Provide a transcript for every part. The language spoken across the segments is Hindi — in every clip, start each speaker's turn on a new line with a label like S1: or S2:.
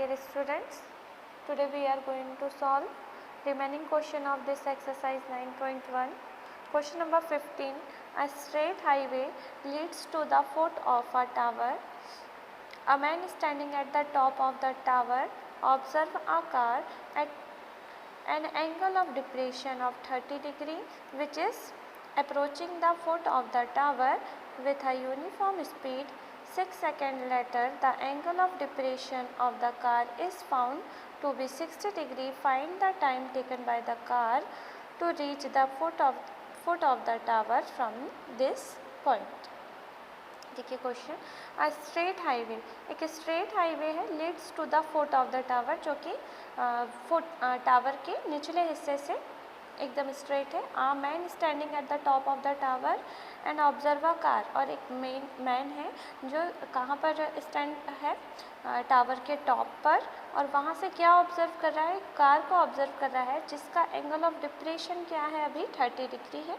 S1: dear students, today we are going to solve remaining question of this exercise 9.1. Question number 15. A straight highway leads to the foot of a tower. A man standing at the top of the tower observes a car at an angle of depression of 30 degree which is approaching the foot of the tower with a uniform speed. 6 seconds later, the angle of depression of the car is found to be 60 degree. Find the time taken by the car to reach the foot of the tower from this point. देखिए क्वेश्चन, अ स्ट्रेट हाईवे, एक स्ट्रेट हाईवे है leads to the foot of the tower, जो कि टावर के निचले हिस्से से एकदम स्ट्रेट है. आ man standing at the top of the tower and observe a car, और एक मैन है जो कहाँ पर स्टैंड है, टावर के टॉप पर, और वहाँ से क्या ऑब्जर्व कर रहा है, कार को ऑब्जर्व कर रहा है जिसका एंगल ऑफ डिप्रेशन क्या है, अभी 30 डिग्री है.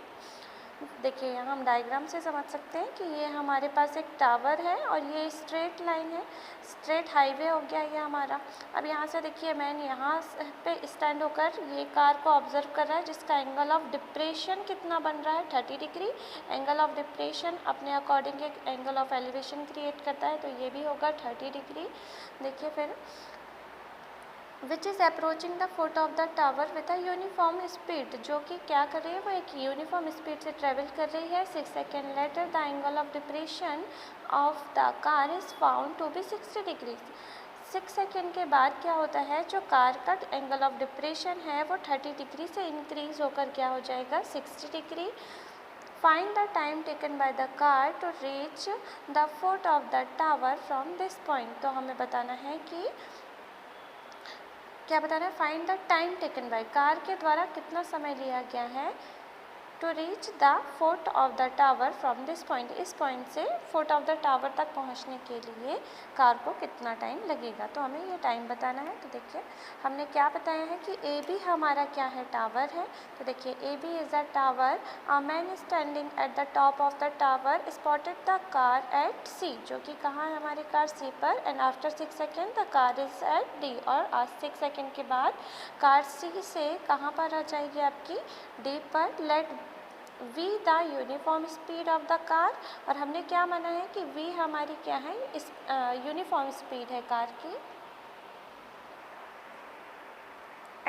S1: देखिए यहाँ हम डायग्राम से समझ सकते हैं कि ये हमारे पास एक टावर है और ये स्ट्रेट लाइन है, स्ट्रेट हाईवे हो गया ये हमारा. अब यहाँ से देखिए मैंने यहाँ पे स्टैंड होकर ये कार को ऑब्जर्व कर रहा है जिसका एंगल ऑफ डिप्रेशन कितना बन रहा है, 30 डिग्री. एंगल ऑफ डिप्रेशन अपने अकॉर्डिंग एक एंगल ऑफ एलिवेशन क्रिएट करता है, तो ये भी होगा 30 डिग्री. देखिए फिर which is approaching the foot of the tower with a uniform speed, जो कि क्या कर रही है, वो एक यूनिफॉर्म स्पीड से ट्रेवल कर रही है. 6 second later the angle of depression of the car is found to be 60 degree. 6 second के बाद क्या होता है, जो कार का एंगल ऑफ डिप्रेशन है वो 30 डिग्री से इंक्रीज होकर क्या हो जाएगा, 60 degree. Find the time taken by the car to reach the foot of the tower from this point. तो हमें बताना है कि क्या बताना है, find the time taken by, car के द्वारा कितना समय लिया गया है to reach the foot of the tower from this point, इस पॉइंट से फुट ऑफ द टावर तक पहुंचने के लिए कार को कितना टाइम लगेगा. तो हमें ये टाइम बताना है. तो देखिए हमने क्या बताया है कि ए बी हमारा क्या है, टावर है. तो देखिए A B is a tower. A man standing at the top of the tower spotted the car at C, जो कि कहाँ है हमारी कार, सी पर. And after 6 second the car is at D, और आज 6 सेकेंड के बाद कार सी से कहाँ पर आ जाएगी, आपकी डी पर. Let v the uniform speed of the car, और हमने क्या माना है कि v हमारी क्या है, इस यूनिफॉर्म स्पीड है कार की.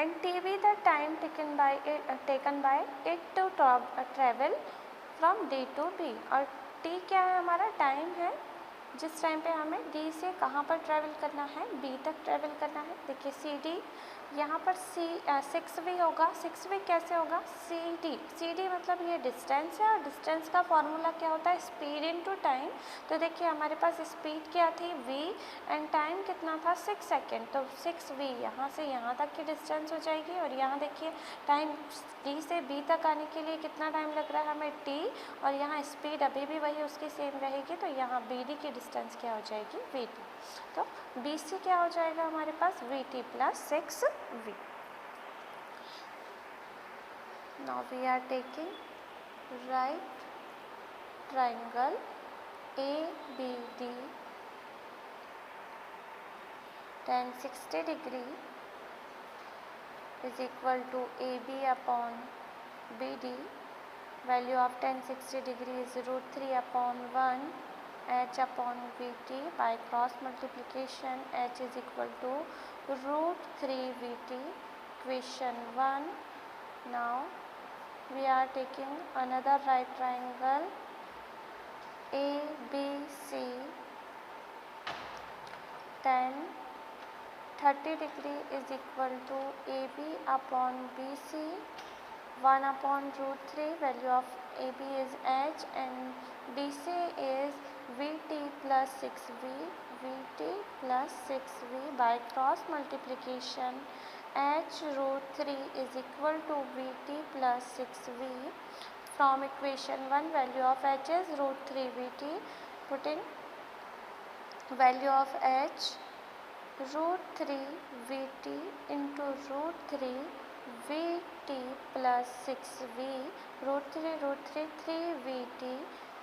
S1: And t v the time taken by it to travel from D to B, और t क्या है हमारा, टाइम है जिस टाइम पे हमें d से कहाँ पर ट्रैवल करना है, b तक ट्रैवल करना है. देखिए सी डी यहाँ पर 6v होगा. 6v कैसे होगा, सी डी मतलब ये डिस्टेंस है, और डिस्टेंस का फॉर्मूला क्या होता है, स्पीड इनटू टाइम. तो देखिए हमारे पास स्पीड क्या थी, v, एंड टाइम कितना था, 6 सेकेंड. तो 6v यहाँ से यहाँ तक की डिस्टेंस हो जाएगी, और यहाँ देखिए टाइम d से b तक आने के लिए कितना टाइम लग रहा है हमें, t, और यहाँ स्पीड अभी भी वही उसकी सेम रहेगी. तो यहाँ bd की डिस्टेंस क्या हो जाएगी, vt. तो bc क्या हो जाएगा हमारे पास, vt plus 6v. Now we are taking right triangle ABD tan 60 degree is equal to AB upon BD. Value of tan 60 degree is √3 upon 1 h upon VT. By cross multiplication h is equal to √3 VT. Question 1. Now we are taking another right triangle ABC tan 30 degree is equal to AB upon BC. 1 upon √3. Value of AB is h and BC is VT plus 6V. VT plus 6V. By cross multiplication h √3 is equal to VT plus 6V. From equation 1, value of h is √3 VT. Putting value of h √3 VT into √3 VT plus 6V. √3 3VT.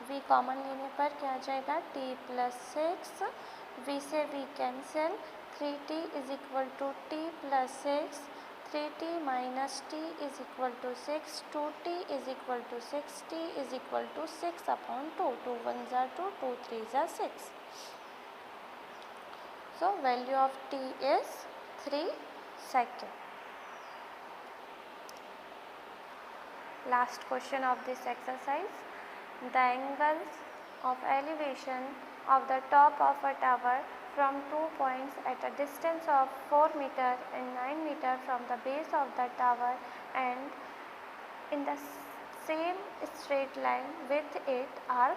S1: v common लेने पर क्या आ जाएगा, t plus 6. v से v cancel, 3t is equal to t plus 6, 3t minus t is equal to 6, 2t is equal to 6, t is equal to 6 upon 2, 2 1s are 2, 2 3s are 6. So value of t is 3 seconds. Last question of this exercise. The angles of elevation of the top of a tower from 2 points at a distance of 4 meter and 9 meter from the base of the tower and in the same straight line with it are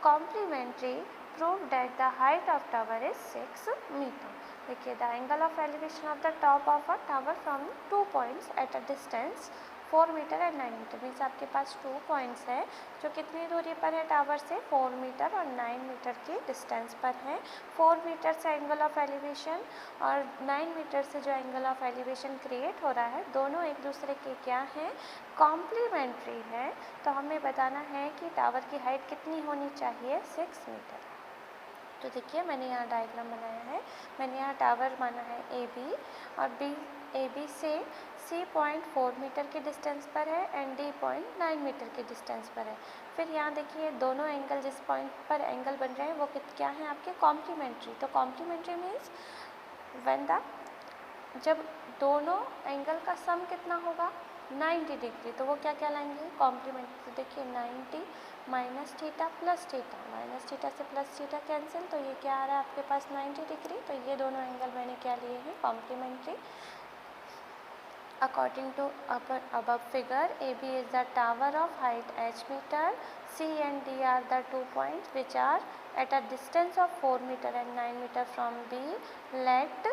S1: complementary. Prove that the height of tower is 6 meter. देखिए, the angle of elevation of the top of a tower from 2 points at a distance 4 metre and 9 metre means आपके पास 2 पॉइंट्स है जो कितनी दूरी पर है टावर से 4 मीटर और 9 मीटर की डिस्टेंस पर है. 4 मीटर से एंगल ऑफ एलिवेशन और 9 मीटर से जो एंगल ऑफ एलिवेशन क्रिएट हो रहा है दोनों एक दूसरे के क्या हैं, कॉम्प्लीमेंट्री है. तो हमें बताना है कि टावर की हाइट कितनी होनी चाहिए, 6 मीटर. तो देखिए मैंने यहाँ डायग्राम बनाया है. मैंने यहाँ टावर माना है ए बी और ए बी से सी पॉइंट 4 मीटर के डिस्टेंस पर है एंड डी पॉइंट 9 मीटर के डिस्टेंस पर है. फिर यहाँ देखिए दोनों एंगल जिस पॉइंट पर एंगल बन रहे हैं वो क्या हैं आपके, कॉम्प्लीमेंट्री. तो कॉम्प्लीमेंट्री मीन्स व्हेन द जब दोनों एंगल का सम कितना होगा 90 डिग्री, तो वो क्या कहलाएंगे, कॉम्प्लीमेंट्री. तो देखिए 90 minus theta plus theta, minus theta से प्लस थीटा कैंसिल, तो ये क्या आ रहा है आपके पास 90 डिग्री. तो ये दोनों एंगल मैंने क्या लिए हैं, complementary. According to above figure, AB is the tower of height h meter, C and D are the 2 points which are at a distance of 4 meter and 9 meter from B. Let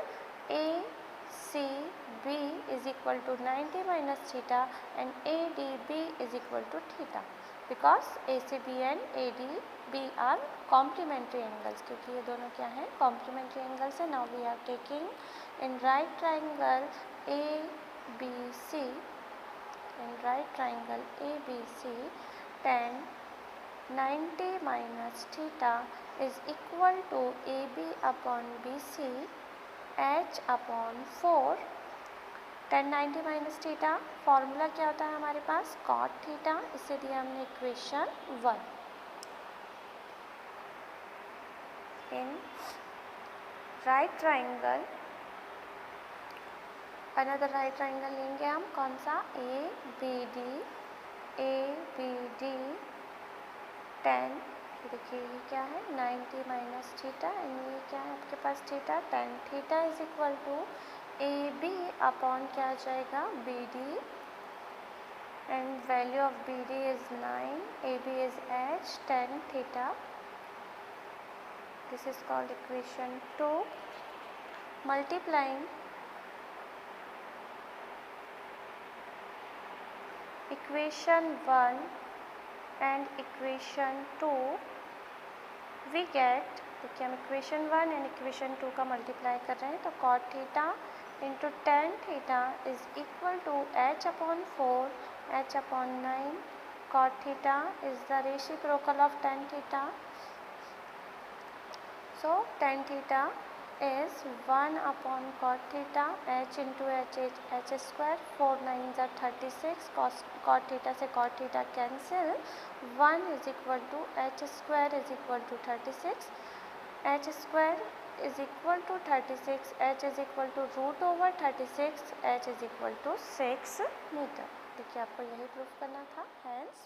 S1: ACB is equal to 90 minus theta and ADB is equal to theta because ACB and ADB are complementary angles. क्योंकि ये दोनों क्या हैं, complementary angles है. Now we are taking in right triangle ABC, in right triangle ABC, tan 90 minus theta is equal to AB upon BC h upon 4. tan 90 minus theta formula क्या होता है हमारे पास, cot थीटा. इसे दिया हमने equation 1. In right triangle another right triangle लेंगे हम, कौन सा, ए बी डी tan. देखिए ये क्या है 90 माइनस थीटा एंड ये क्या है आपके पास theta. tan theta is equal to A B upon क्या आ जाएगा, B D and value of B D is 9, A B is H, tan theta. This is called equation 2. Multiplying equation 1 and equation 2 we get, देखिए हम equation 1 and equation 2 का मल्टीप्लाई कर रहे हैं. तो cot theta into tan theta is equal to h upon 4 h upon 9. cot theta is the reciprocal of tan theta. So tan theta is 1 upon cot theta, h into h square, 4 9s are 36, cot theta से cot theta cancel, 1 is equal to h square is equal to 36, h square is equal to 36, h is equal to root over 36, h is equal to 6 meter. देखिए आपको यही प्रूफ करना था. Hence